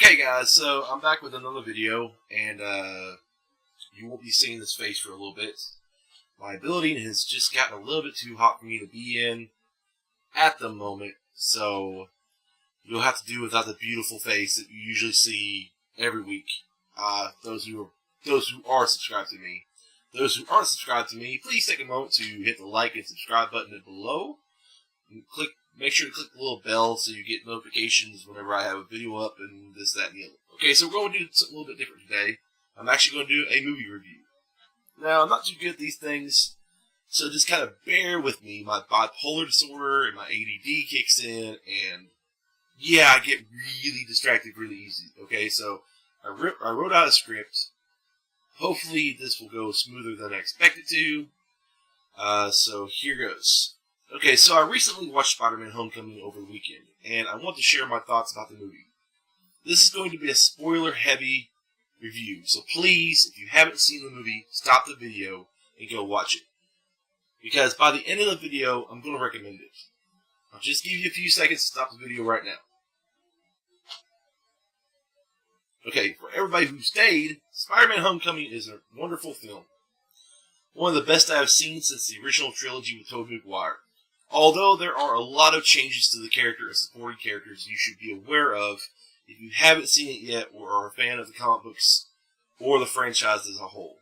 Okay guys, so I'm back with another video, and you won't be seeing this face for a little bit. My building has just gotten a little bit too hot for me to be in at the moment, so you'll have to do without the beautiful face that you usually see every week. Those who are subscribed to me. Those who aren't subscribed to me, please take a moment to hit the like and subscribe button below. And make sure to click the little bell so you get notifications whenever I have a video up and this, that, and the other. Okay, so we're going to do something a little bit different today. I'm actually going to do a movie review. Now, I'm not too good at these things, so just kind of bear with me. My bipolar disorder and my ADD kicks in, and yeah, I get really distracted really easy. Okay, so I wrote out a script. Hopefully this will go smoother than I expect it to. So here goes. Okay, so I recently watched Spider-Man Homecoming over the weekend, and I want to share my thoughts about the movie. This is going to be a spoiler-heavy review, so please, if you haven't seen the movie, stop the video and go watch it. Because by the end of the video, I'm going to recommend it. I'll just give you a few seconds to stop the video right now. Okay, for everybody who stayed, Spider-Man Homecoming is a wonderful film. One of the best I have seen since the original trilogy with Tobey Maguire. Although there are a lot of changes to the character and supporting characters you should be aware of if you haven't seen it yet or are a fan of the comic books or the franchise as a whole.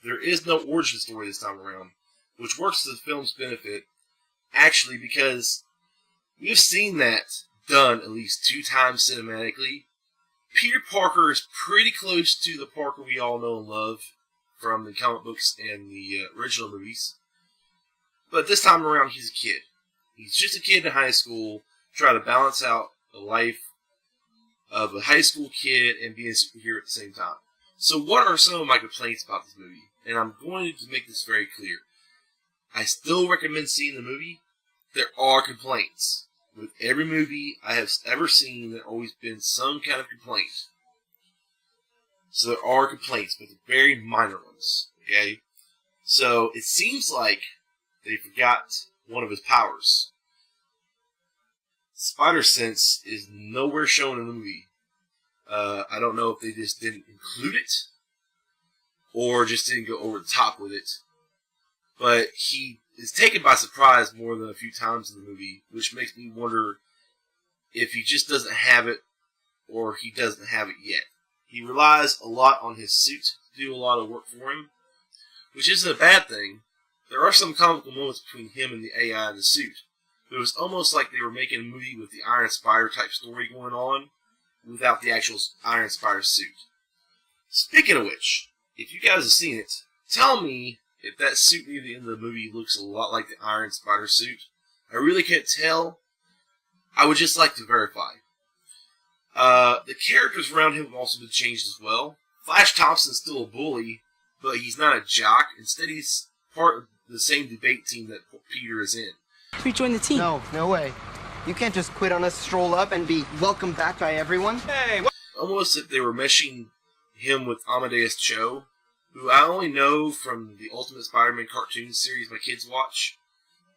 There is no origin story this time around, which works to the film's benefit, actually, because we've seen that done at least 2 times cinematically. Peter Parker is pretty close to the Parker we all know and love from the comic books and the original movies. But this time around, he's a kid. He's just a kid in high school, trying to balance out the life of a high school kid and being a superhero at the same time. So what are some of my complaints about this movie? And I'm going to make this very clear. I still recommend seeing the movie. There are complaints. With every movie I have ever seen, there always been some kind of complaint. So there are complaints, but they're very minor ones. Okay? So it seems like they forgot one of his powers. Spider Sense is nowhere shown in the movie. I don't know if they just didn't include it, or just didn't go over the top with it. But he is taken by surprise more than a few times in the movie, which makes me wonder if he just doesn't have it, or he doesn't have it yet. He relies a lot on his suit to do a lot of work for him, which isn't a bad thing. There are some comical moments between him and the AI in the suit. It was almost like they were making a movie with the Iron Spider type story going on, without the actual Iron Spider suit. Speaking of which, if you guys have seen it, tell me if that suit near the end of the movie looks a lot like the Iron Spider suit. I really can't tell. I would just like to verify. The characters around him have also been changed as well. Flash Thompson's still a bully, but he's not a jock. Instead, he's part of the same debate team that Peter is in. We join the team. No way. You can't just quit on us, stroll up, and be welcomed back by everyone. Hey, what? Almost if they were meshing him with Amadeus Cho, who I only know from the Ultimate Spider-Man cartoon series my kids watch.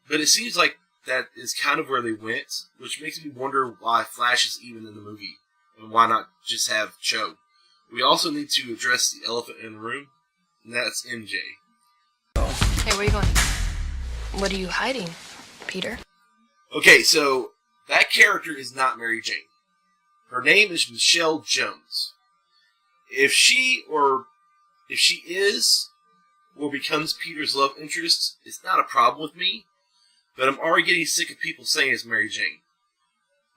But it seems like that is kind of where they went, which makes me wonder why Flash is even in the movie, and why not just have Cho. We also need to address the elephant in the room, and that's MJ. Hey, where are you going? What are you hiding, Peter? Okay, so that character is not Mary Jane. Her name is Michelle Jones. If she is or becomes Peter's love interest, it's not a problem with me, but I'm already getting sick of people saying it's Mary Jane.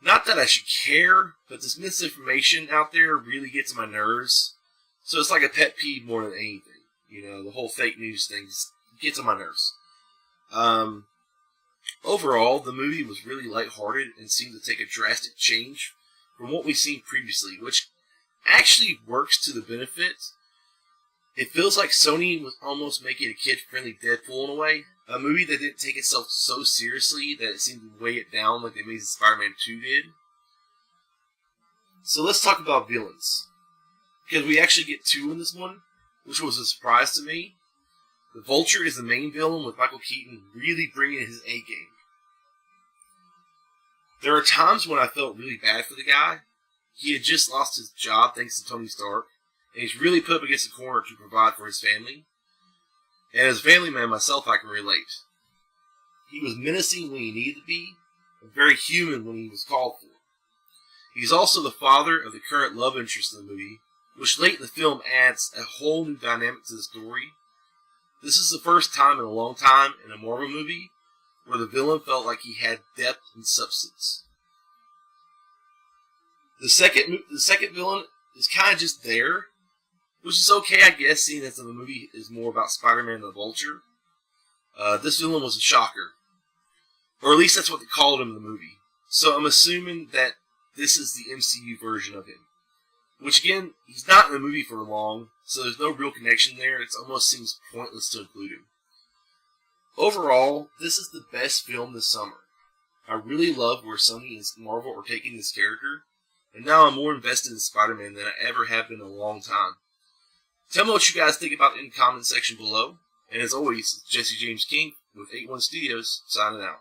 Not that I should care, but this misinformation out there really gets on my nerves. So it's like a pet peeve more than anything. You know, the whole fake news thing gets on my nerves. Overall, the movie was really lighthearted and seemed to take a drastic change from what we've seen previously, which actually works to the benefit. It feels like Sony was almost making a kid-friendly Deadpool in a way. A movie that didn't take itself so seriously that it seemed to weigh it down like the Amazing Spider-Man 2 did. So let's talk about villains. Because we actually get 2 in this one, which was a surprise to me. The Vulture is the main villain, with Michael Keaton really bringing his A-game. There are times when I felt really bad for the guy. he had just lost his job thanks to Tony Stark, and he's really put up against the corner to provide for his family. And as a family man myself, I can relate. He was menacing when he needed to be, and very human when he was called for. He's also the father of the current love interest in the movie, which late in the film adds a whole new dynamic to the story. This is the first time in a long time in a Marvel movie where the villain felt like he had depth and substance. The second villain is kind of just there, which is okay, I guess, seeing as the movie is more about Spider-Man and the Vulture. This villain was a shocker. Or at least that's what they called him in the movie. So I'm assuming that this is the MCU version of him. Which again, he's not in the movie for long, so there's no real connection there. It almost seems pointless to include him. Overall, this is the best film this summer. I really love where Sony and Marvel are taking this character, and now I'm more invested in Spider-Man than I ever have been in a long time. Tell me what you guys think about it in the comment section below, and as always, it's Jesse James King with 81 Studios, signing out.